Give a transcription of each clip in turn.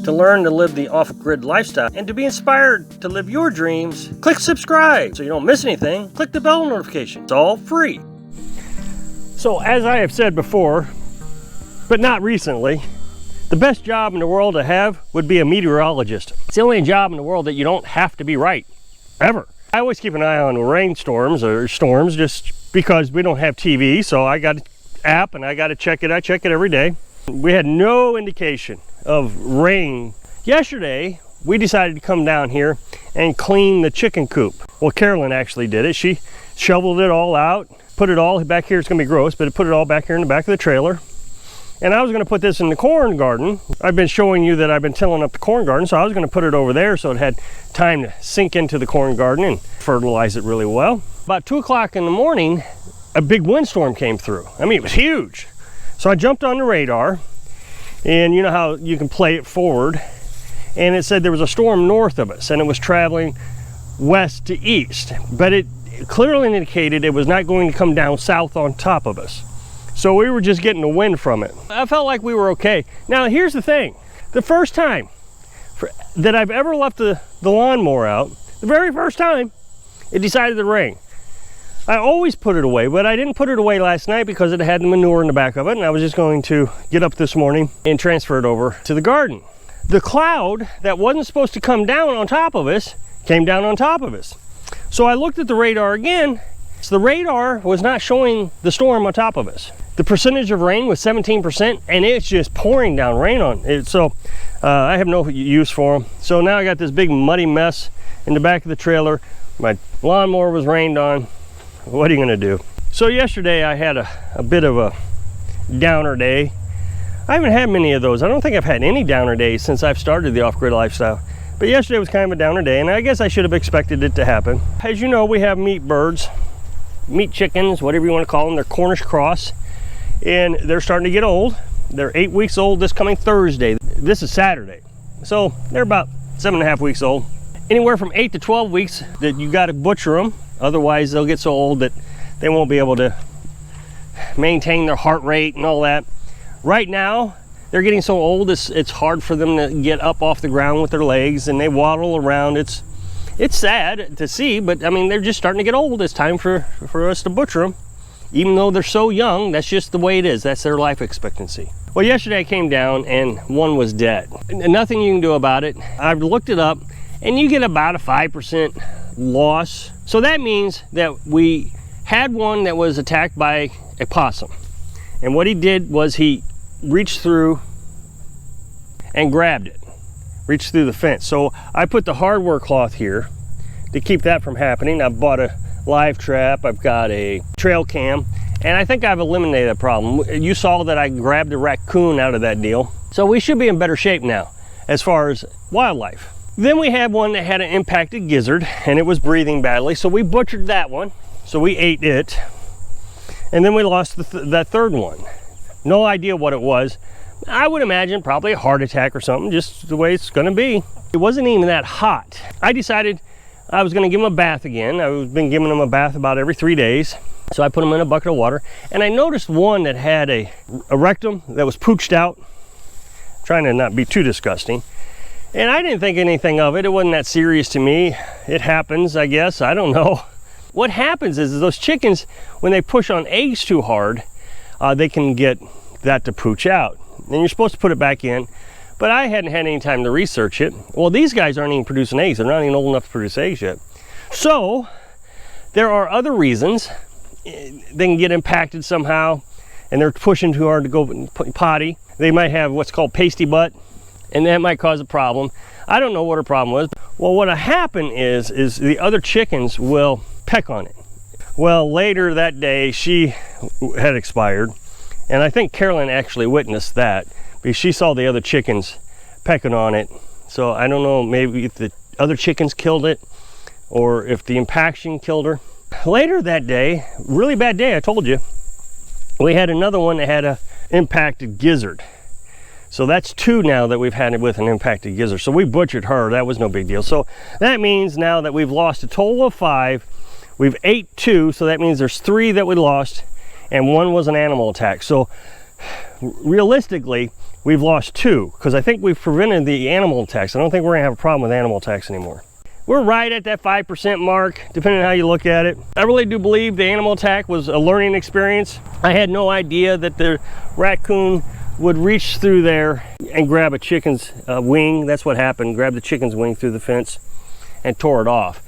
To learn to live the off-grid lifestyle and to be inspired to live your dreams, click subscribe so you don't miss anything. Click the bell notification. It's all free. So as I have said before, but not recently, the best job in the world to have would be a meteorologist. It's the only job in the world that you don't have to be right, ever. I always keep an eye on rainstorms or storms just because we don't have TV, so I got an app and I got to check it. I check it every day. We had no indication of rain. Yesterday, we decided to come down here and clean the chicken coop. Well, Carolyn actually did it. She shoveled it all out, put it all back here. It's gonna be gross, but put it all back here in the back of the trailer. And I was gonna put this in the corn garden. I've been showing you that I've been tilling up the corn garden, so I was gonna put it over there so it had time to sink into the corn garden and fertilize it really well. About 2 o'clock in the morning, a big windstorm came through. I mean, it was huge. So I jumped on the radar, and you know how you can play it forward, and it said there was a storm north of us and it was traveling west to east, but it clearly indicated it was not going to come down south on top of us. So we were just getting the wind from it. I felt like we were okay. Now here's the thing, the first time that I've ever left the lawnmower out, the very first time, it decided to rain. I always put it away, but I didn't put it away last night because it had the manure in the back of it, and I was just going to get up this morning and transfer it over to the garden. The cloud that wasn't supposed to come down on top of us came down on top of us. So I looked at the radar again. So the radar was not showing the storm on top of us. The percentage of rain was 17%, and it's just pouring down rain on it. So I have no use for them. So now I got this big muddy mess in the back of the trailer. My lawnmower was rained on. What are you gonna do? So yesterday I had a bit of a downer day. I haven't had many of those. I don't think I've had any downer days since I've started the off-grid lifestyle. But yesterday was kind of a downer day, and I guess I should have expected it to happen. As you know, we have meat birds, meat chickens, whatever you want to call them. They're Cornish cross, and they're starting to get old. They're 8 weeks old this coming Thursday. This is Saturday. So they're about 7.5 weeks old. Anywhere from 8 to 12 weeks that you got to butcher them. Otherwise, they'll get so old that they won't be able to maintain their heart rate and all that. Right now, they're getting so old, it's hard for them to get up off the ground with their legs, and they waddle around. It's sad to see, but I mean, they're just starting to get old. It's time for us to butcher them. Even though they're so young, that's just the way it is. That's their life expectancy. Well, yesterday I came down and one was dead. Nothing you can do about it. I've looked it up, and you get about a 5% loss. So that means that we had one that was attacked by a possum. And what he did was he reached through and grabbed it, reached through the fence. So I put the hardware cloth here to keep that from happening. I bought a live trap, I've got a trail cam, and I think I've eliminated that problem. You saw that I grabbed a raccoon out of that deal. So we should be in better shape now as far as wildlife. Then we had one that had an impacted gizzard and it was breathing badly. So we butchered that one. So we ate it. And then we lost that third one. No idea what it was. I would imagine probably a heart attack or something, just the way it's gonna be. It wasn't even that hot. I decided I was gonna give him a bath again. I've been giving him a bath about every 3 days. So I put him in a bucket of water, and I noticed one that had a rectum that was pooched out. Trying to not be too disgusting. And I didn't think anything of it. It wasn't that serious to me. It happens, I guess, I don't know. What happens is those chickens, when they push on eggs too hard, they can get that to pooch out. And you're supposed to put it back in, but I hadn't had any time to research it. Well, these guys aren't even producing eggs. They're not even old enough to produce eggs yet. So there are other reasons. They can get impacted somehow, and they're pushing too hard to go potty. They might have what's called pasty butt, and that might cause a problem. I don't know what her problem was. Well, what'll happen is the other chickens will peck on it. Well, later that day, she had expired, and I think Carolyn actually witnessed that because she saw the other chickens pecking on it. So I don't know, maybe if the other chickens killed it or if the impaction killed her. Later that day, really bad day, I told you, we had another one that had a impacted gizzard. So that's 2 now that we've had it with an impacted gizzard. So we butchered her, that was no big deal. So that means now that we've lost a total of 5, we've ate 2, so that means there's 3 that we lost, and 1 was an animal attack. So realistically, we've lost 2 because I think we've prevented the animal attacks. I don't think we're gonna have a problem with animal attacks anymore. We're right at that 5% mark, depending on how you look at it. I really do believe the animal attack was a learning experience. I had no idea that the raccoon would reach through there and grab a chicken's wing. That's what happened, grabbed the chicken's wing through the fence and tore it off.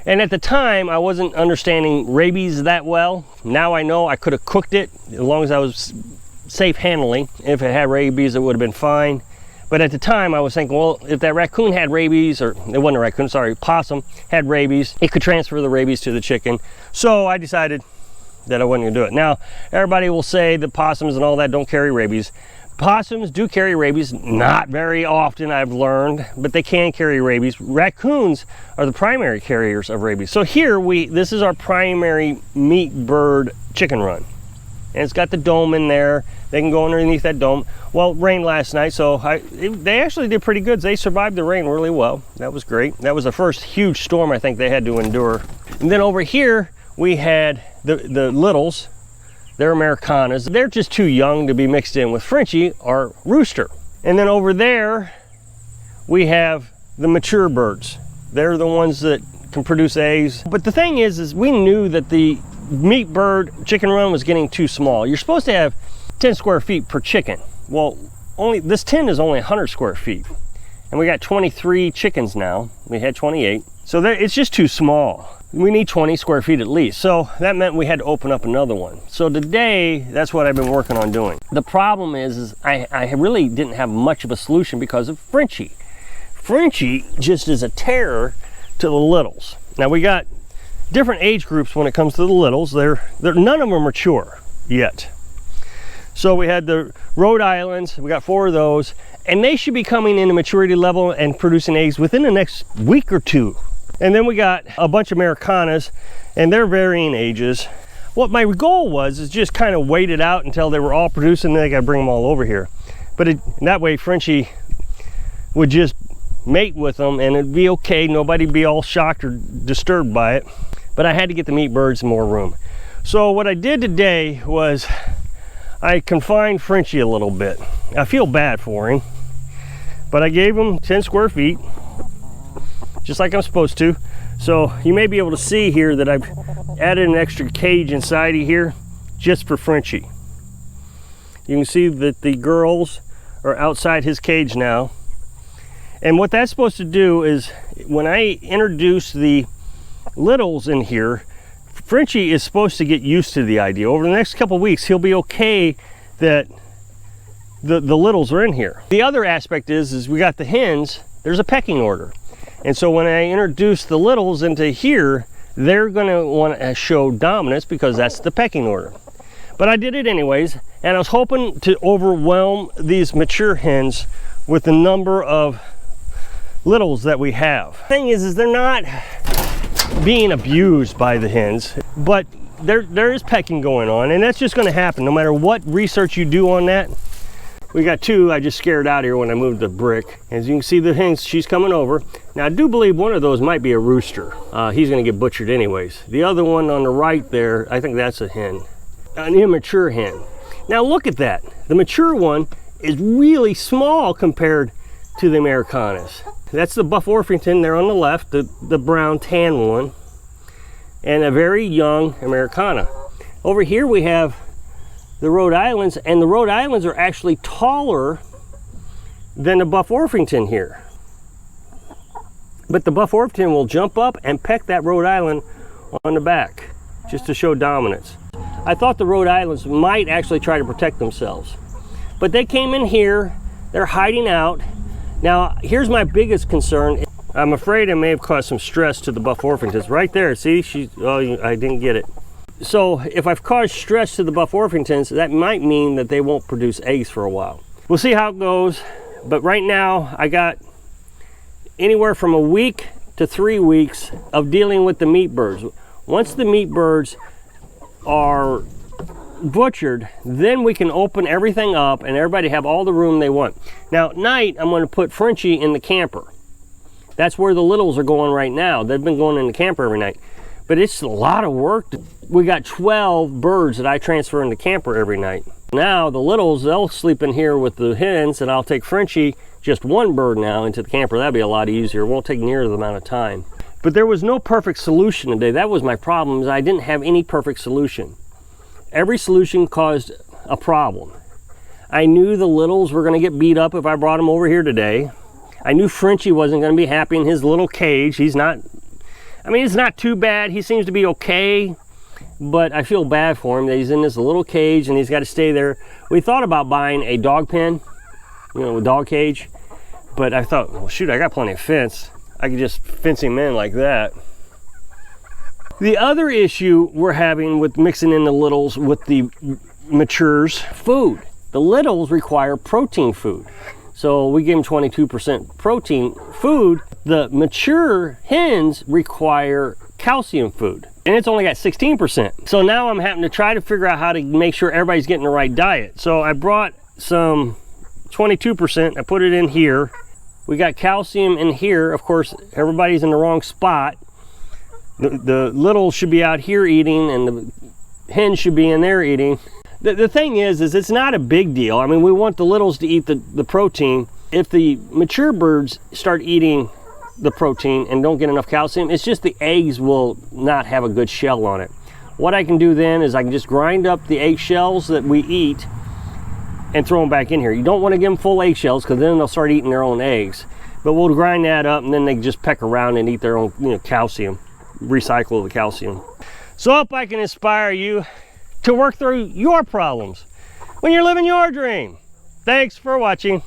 And at the time, I wasn't understanding rabies that well. Now I know I could have cooked it as long as I was safe handling. If it had rabies, it would have been fine. But at the time, I was thinking, well, if that raccoon had rabies, or it wasn't a raccoon, sorry, possum had rabies, it could transfer the rabies to the chicken. So I decided that I wasn't gonna do it. Now, everybody will say that possums and all that don't carry rabies. Possums do carry rabies, not very often I've learned, but they can carry rabies. Raccoons are the primary carriers of rabies. So here, this is our primary meat bird chicken run. And it's got the dome in there. They can go underneath that dome. Well, it rained last night, so they actually did pretty good. They survived the rain really well. That was great. That was the first huge storm I think they had to endure. And then over here, we had the littles. They're Americanas. They're just too young to be mixed in with Frenchie, our rooster. And then over there, we have the mature birds. They're the ones that can produce eggs. But the thing is we knew that the meat bird chicken run was getting too small. You're supposed to have 10 square feet per chicken. Well, this 10 is only 100 square feet. And we got 23 chickens now. We had 28. So it's just too small. We need 20 square feet at least. So that meant we had to open up another one. So today, that's what I've been working on doing. The problem is I really didn't have much of a solution because of Frenchie. Frenchie just is a terror to the littles. Now we got different age groups when it comes to the littles. None of them are mature yet. So we had the Rhode Islands, we got 4 of those, and they should be coming into maturity level and producing eggs within the next week or 2. And then we got a bunch of Americanas, and they're varying ages. What my goal was is just kind of wait it out until they were all producing, then I got to bring them all over here. But that way Frenchie would just mate with them and it'd be okay. Nobody'd be all shocked or disturbed by it. But I had to get the meat birds more room. So what I did today was I confined Frenchie a little bit. I feel bad for him, but I gave him 10 square feet, just like I'm supposed to. So you may be able to see here that I've added an extra cage inside of here just for Frenchie. You can see that the girls are outside his cage now. And what that's supposed to do is when I introduce the littles in here, Frenchie is supposed to get used to the idea. Over the next couple weeks, he'll be okay that the littles are in here. The other aspect is we got the hens, there's a pecking order. And so when I introduce the littles into here, they're gonna want to show dominance because that's the pecking order. But I did it anyways, and I was hoping to overwhelm these mature hens with the number of littles that we have. The thing is they're not being abused by the hens, but there is pecking going on, and that's just going to happen no matter what research you do on that. We got 2 I just scared out here when I moved the brick. As you can see, the hens, she's coming over. Now I do believe one of those might be a rooster. He's going to get butchered anyways. The other one on the right there, I think that's a hen, an immature hen. Now look at that. The mature one is really small compared to the Americanas. That's the Buff Orpington there on the left, the brown tan one, and a very young Americana. Over here we have the Rhode Islands, and the Rhode Islands are actually taller than the Buff Orpington here. But the Buff Orpington will jump up and peck that Rhode Island on the back just to show dominance. I thought the Rhode Islands might actually try to protect themselves, but they came in here, they're hiding out. Now, here's my biggest concern. I'm afraid I may have caused some stress to the Buff Orpingtons. Right there, see, I didn't get it. So if I've caused stress to the Buff Orpingtons, that might mean that they won't produce eggs for a while. We'll see how it goes, but right now I got anywhere from a week to 3 weeks of dealing with the meat birds. Once the meat birds are butchered, then we can open everything up and everybody have all the room they want. Now at night, I'm going to put Frenchie in the camper. That's where the littles are going right now. They've been going in the camper every night, but it's a lot of work. We got 12 birds that I transfer in the camper every night. Now the littles, they'll sleep in here with the hens, and I'll take Frenchie, just one bird now, into the camper. That'd be a lot easier. It won't take near the amount of time. But there was no perfect solution today. That was my problem, is I didn't have any perfect solution. Every solution caused a problem. I knew the littles were gonna get beat up if I brought them over here today. I knew Frenchie wasn't gonna be happy in his little cage. He's not, I mean, it's not too bad. He seems to be okay, but I feel bad for him that he's in this little cage and he's got to stay there. We thought about buying a dog pen, you know, a dog cage, but I thought, well, shoot, I got plenty of fence. I could just fence him in like that. The other issue we're having with mixing in the littles with the matures, food. The littles require protein food. So we give them 22% protein food. The mature hens require calcium food, and it's only got 16%. So now I'm having to try to figure out how to make sure everybody's getting the right diet. So I brought some 22%, I put it in here. We got calcium in here. Of course, everybody's in the wrong spot. The littles should be out here eating, and the hens should be in there eating. The thing is it's not a big deal. I mean, we want the littles to eat the protein. If the mature birds start eating the protein and don't get enough calcium, it's just the eggs will not have a good shell on it. What I can do then is I can just grind up the eggshells that we eat and throw them back in here. You don't want to give them full eggshells, because then they'll start eating their own eggs. But we'll grind that up, and then they can just peck around and eat their own, you know, calcium, recycle the calcium. So I hope I can inspire you to work through your problems when you're living your dream. Thanks for watching.